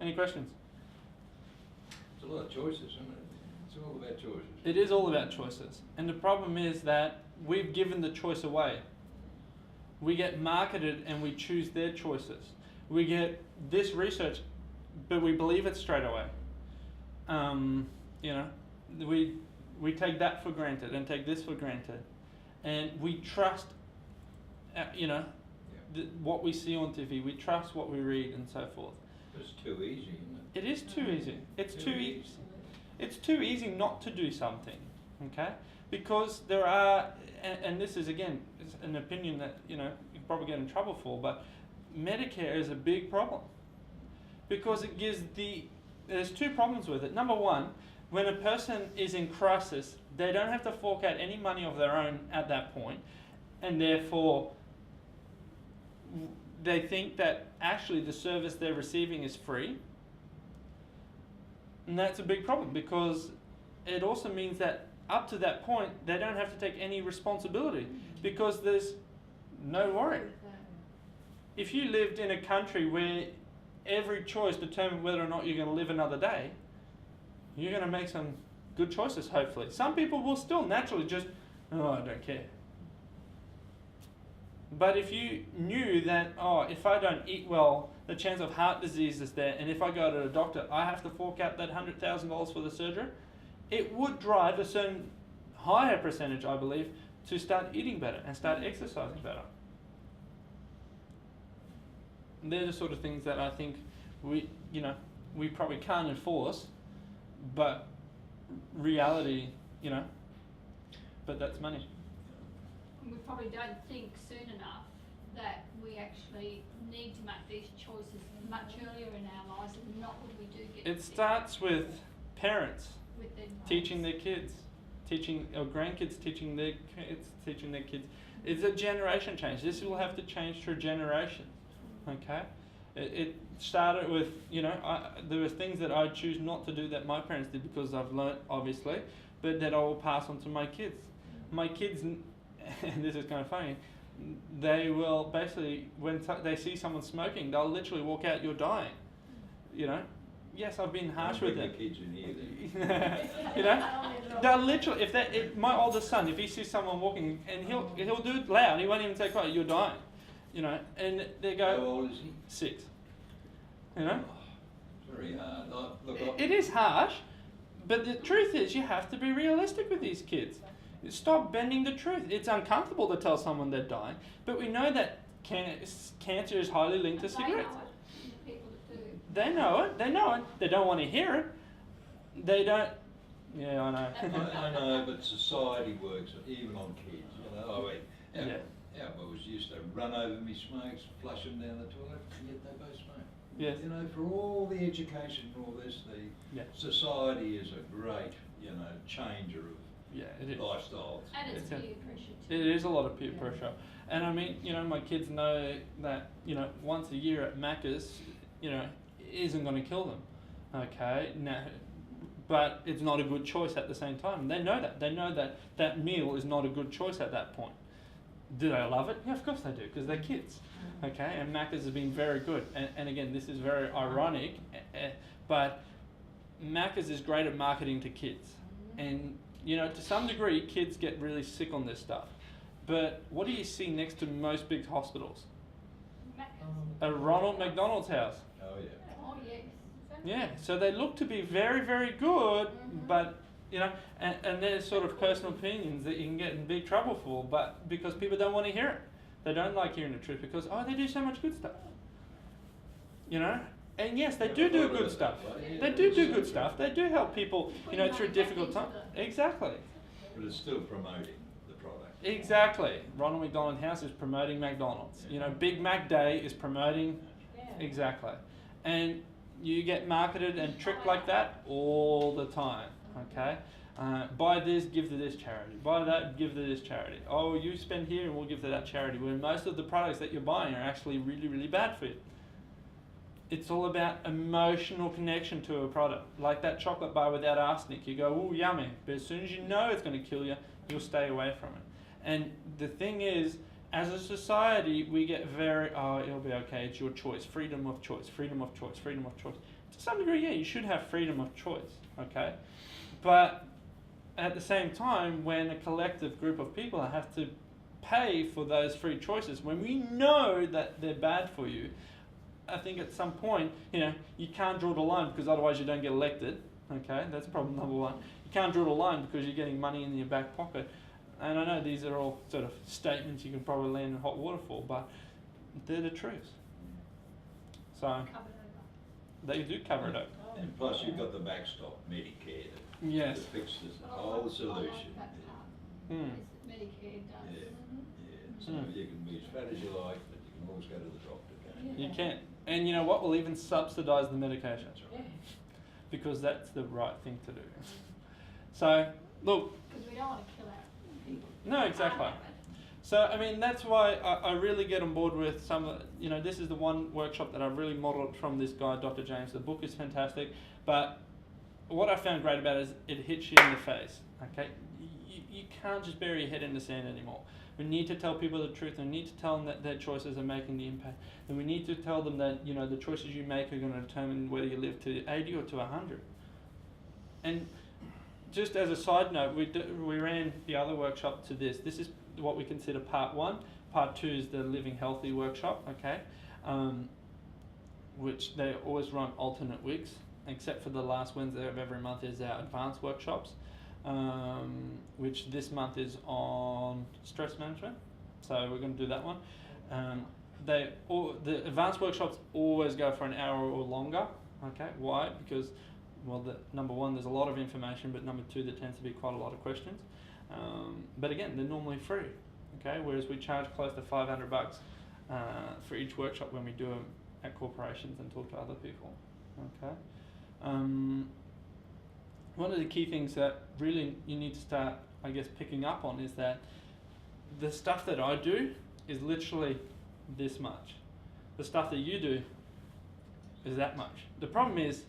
Any questions? It's a lot of choices, isn't it? It's all about choices. It is all about choices. And the problem is that we've given the choice away. We get marketed and we choose their choices. We get this research, but we believe it straight away. You know, we take that for granted and take this for granted. And we trust, what we see on TV. We trust what we read and so forth. It's too easy, isn't it? It is too easy. It's too easy. It's too easy not to do something, okay? Because there are, and this is again is an opinion that you probably get in trouble for, but Medicare is a big problem because it gives there's two problems with it. Number one, when a person is in crisis, they don't have to fork out any money of their own at that point, and therefore they think that actually the service they're receiving is free. And that's a big problem because it also means that up to that point, they don't have to take any responsibility because there's no worry. If you lived in a country where every choice determined whether or not you're going to live another day, you're going to make some good choices, hopefully. Some people will still naturally just, oh, I don't care. But if you knew that, if I don't eat well, the chance of heart disease is there, and if I go to the doctor, I have to fork out that $100,000 for the surgery, it would drive a certain higher percentage, I believe, to start eating better and start exercising better. And they're the sort of things that I think we probably can't enforce, but reality, but that's money. We probably don't think soon enough that we actually need to make these choices much earlier in our lives, and not when we do get It sick. starts with parents With their teaching their kids, or grandkids teaching their kids. It's a generation change. This will have to change through generations. Okay, it started with there were things that I choose not to do that my parents did because I've learnt obviously, but that I will pass on to my kids. My kids, and this is kind of funny, they will basically when they see someone smoking, they'll literally walk out, "You're dying," Yes, I've been harsh with them. The kids in here, They'll literally, if my oldest son, if he sees someone walking, and he'll do it loud, he won't even say quiet, "You're dying," and they go. How old is he? 6. Very hard. It is harsh, but the truth is, you have to be realistic with these kids. Stop bending the truth. It's uncomfortable to tell someone they're dying, but we know that cancer is highly linked to cigarettes. They know it. They know it. They don't want to hear it. They don't. Yeah, I know. I know, but society works even on kids. Our boys used to run over me smokes, flush them down the toilet, and yet they both smoke. Yes. For all the education and all this, society is a great, changer of it is. lifestyles. And it's peer pressure too. It is a lot of peer pressure, and I mean, my kids know that once a year at Macca's, isn't going to kill them. Okay, now, but it's not a good choice at the same time. They know that. They know that that meal is not a good choice at that point. Do they love it? Yeah, of course they do, because they're kids. Okay, and Macca's has been very good. And again, this is very ironic, but Macca's is great at marketing to kids. And, to some degree, kids get really sick on this stuff. But what do you see next to most big hospitals? A Ronald McDonald's house. Oh, yeah. Oh, yes. Yeah, so they look to be very, very good, but, and there's sort of personal opinions that you can get in big trouble for, but because people don't want to hear it. They don't like hearing the truth because, they do so much good stuff. And yes, they do good stuff. They do good stuff. They do help people, through difficult times. Exactly. But it's still promoting the product. Exactly. Ronald McDonald House is promoting McDonald's. Big Mac Day is promoting. Exactly. And you get marketed and tricked like that all the time. Okay. Buy this, give to this charity. Buy that, give to this charity. Oh, you spend here and we'll give to that charity. When most of the products that you're buying are actually really, really bad for you. It's all about emotional connection to a product. Like that chocolate bar without arsenic. You go, ooh, yummy. But as soon as you know it's going to kill you, you'll stay away from it. And the thing is, as a society, we get very, oh, it'll be okay, it's your choice, freedom of choice, freedom of choice, freedom of choice. To some degree, yeah, you should have freedom of choice, okay? But at the same time, when a collective group of people have to pay for those free choices, when we know that they're bad for you, I think at some point, you can't draw the line because otherwise you don't get elected, okay? That's problem number one. You can't draw the line because you're getting money in your back pocket. And I know these are all sort of statements you can probably land in hot water for, but they're the truth. So Cover it over. they do cover it up. And plus you've got the backstop, Medicare, Yes. that fixes the But I whole like solution. that part. Mm. Is that Medicare does. Yeah, yeah. So Mm. you can be as fat as you like, but you can always go to the doctor, can't you? You can. And you know what? We'll even subsidise the medication That's right. because that's the right thing to do. So, look, Because we don't want to kill our people. no, exactly. So, I mean, that's why I really get on board with some, this is the one workshop that I've really modelled from this guy, Dr. James. The book is fantastic, but what I found great about it is it hits you in the face, okay? You can't just bury your head in the sand anymore. We need to tell people the truth, and we need to tell them that their choices are making the impact. And we need to tell them that, the choices you make are going to determine whether you live to 80 or to 100. And just as a side note, we ran the other workshop to this. This is what we consider part one. Part two is the Living Healthy workshop, okay? Which they always run alternate weeks, except for the last Wednesday of every month is our advanced workshops, which this month is on stress management. So we're going to do that one. The advanced workshops always go for an hour or longer, okay? Why? Because, well, number one, there's a lot of information, but number two, there tends to be quite a lot of questions. But again, they're normally free, okay? Whereas we charge close to $500 for each workshop when we do them at corporations and talk to other people, okay? One of the key things that really you need to start, I guess, picking up on is that the stuff that I do is literally this much. The stuff that you do is that much. The problem is,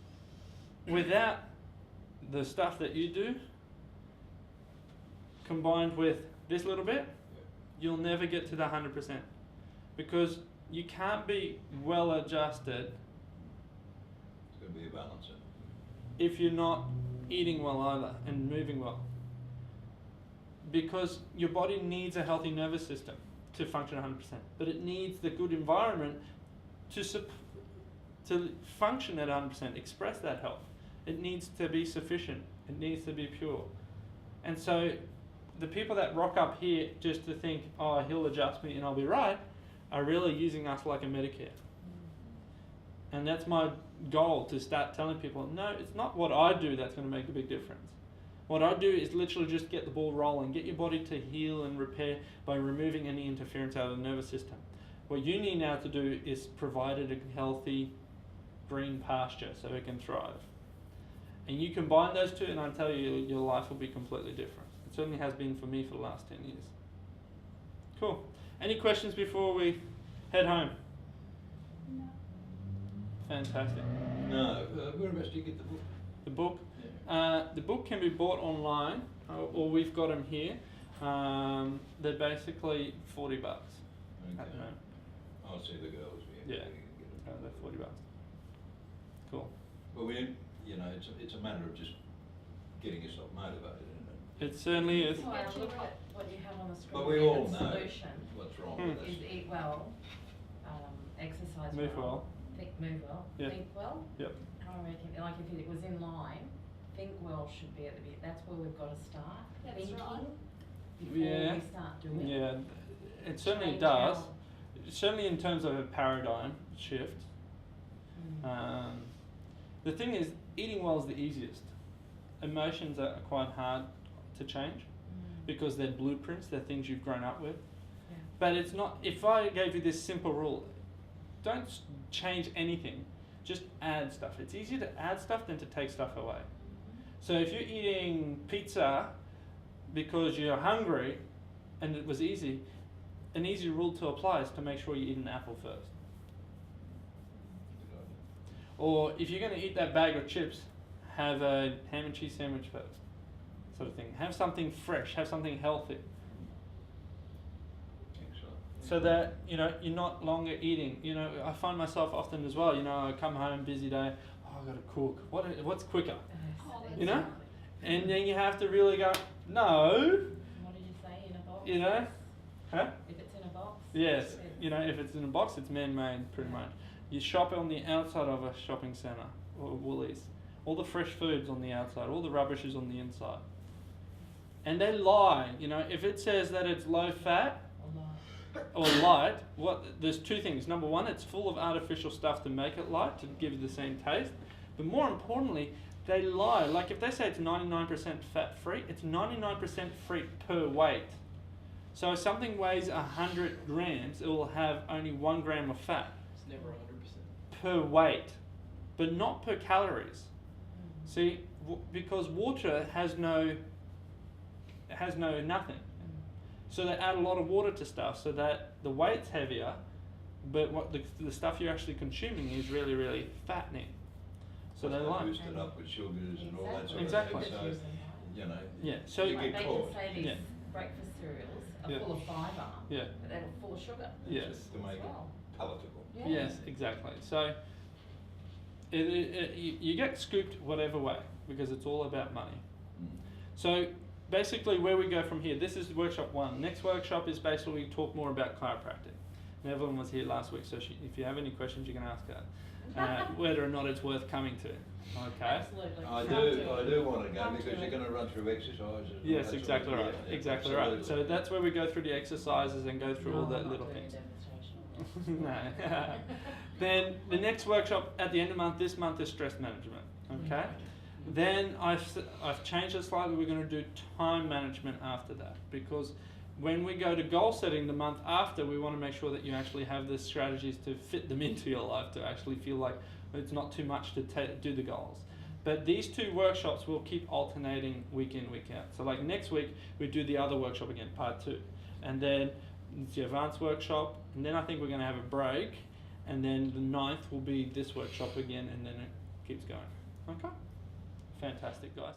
without the stuff that you do, combined with this little bit, you'll never get to the 100%. Because you can't be well adjusted It's going to be a balance. if you're not eating well either and moving well. Because your body needs a healthy nervous system to function 100%, but it needs the good environment to function at 100%, express that health. It needs to be sufficient. It needs to be pure. And so the people that rock up here just to think, oh, he'll adjust me and I'll be right, are really using us like a Medicare. And that's my goal, to start telling people, no, it's not what I do that's going to make a big difference. What I do is literally just get the ball rolling, get your body to heal and repair by removing any interference out of the nervous system. What you need now to do is provide it a healthy green pasture so it can thrive. And you combine those two and I tell you, your life will be completely different. It certainly has been for me for the last 10 years. Cool. Any questions before we head home? No. Fantastic. No, whereabouts do you get the book? The book? Yeah. The book can be bought online, or we've got them here. They're basically $40 at the moment. I'll see the girls. Yeah. Get them. They're $40. Cool. Well, it's a matter of just getting yourself motivated, isn't it? It certainly is. Well, look at what you have on the screen. But we there, all the know solution what's wrong Hmm. with us. is eat well, exercise Move well. move well, Yeah. think well. Yep. I reckon, like if it was in line, think well should be at the beginning. That's where we've got to start. That's thinking right. before Yeah. we start doing. Yeah, it certainly Change does. our- Certainly in terms of a paradigm shift. Mm. The thing is, eating well is the easiest. Emotions are quite hard to change because they're blueprints, they're things you've grown up with. Yeah. But it's not, if I gave you this simple rule, don't change anything, just add stuff. It's easier to add stuff than to take stuff away. So if you're eating pizza because you're hungry and it was easy, an easy rule to apply is to make sure you eat an apple first. Good idea. Or if you're going to eat that bag of chips, have a ham and cheese sandwich first, sort of thing. Have something fresh, have something healthy. Excellent. so that, you know, you're not longer eating. You know, I find myself often as well, you know, I come home, busy day, oh, I've got to cook. What's quicker? Oh, You know? Exactly. And then you have to really go, no, What did you say, in a box? you know, huh? If it's in a box? Yes, it's- you know, if it's in a box, it's man-made pretty much. You shop on the outside of a shopping centre or Woolies. All the fresh food's on the outside, all the rubbish is on the inside. And they lie, you know, if it says that it's low fat Or or light, there's two things. Number one, it's full of artificial stuff to make it light, to give you the same taste. But more importantly, they lie. Like if they say it's 99% fat free, it's 99% free per weight. So if something weighs 100 grams, it will have only 1 gram of fat It's never 100%. per weight, but not per calories. See, because water has no nothing. So they add a lot of water to stuff so that the weight's heavier, but what the stuff you're actually consuming is really, really fattening. So they lie. Boosted up with sugars and all that sort Exactly. of thing. So, you know, Yeah, so you Like get they caught. can say these Yeah. breakfast cereals are Yeah. full of fibre, Yeah. but they're full of sugar Yes. Just to make as it well. palatable. Yeah. Yes, exactly. So you get scooped whatever way because it's all about money. Mm. So basically where we go from here, this is workshop 1. Next workshop is basically talk more about chiropractic. And Evelyn was here last week, so if you have any questions you can ask her whether or not it's worth coming to. Okay. Absolutely. I Come do to it. want to go Come because to you're it. going to run through exercises. and all Yes, that sort exactly of- right. yeah, Exactly right. So absolutely. that's where we go through the exercises and go through all No, the I'm little not doing things. a demonstration. No. Then the next workshop at the end of the month, this month is stress management. Okay. Then I've changed it slightly. We're going to do time management after that because when we go to goal setting the month after, we want to make sure that you actually have the strategies to fit them into your life to actually feel like it's not too much to do the goals. But these 2 workshops will keep alternating week in, week out. So like next week, we do the other workshop again, part 2. And then it's the advanced workshop. And then I think we're going to have a break. And then the 9th will be this workshop again. And then it keeps going. Okay? Fantastic, guys.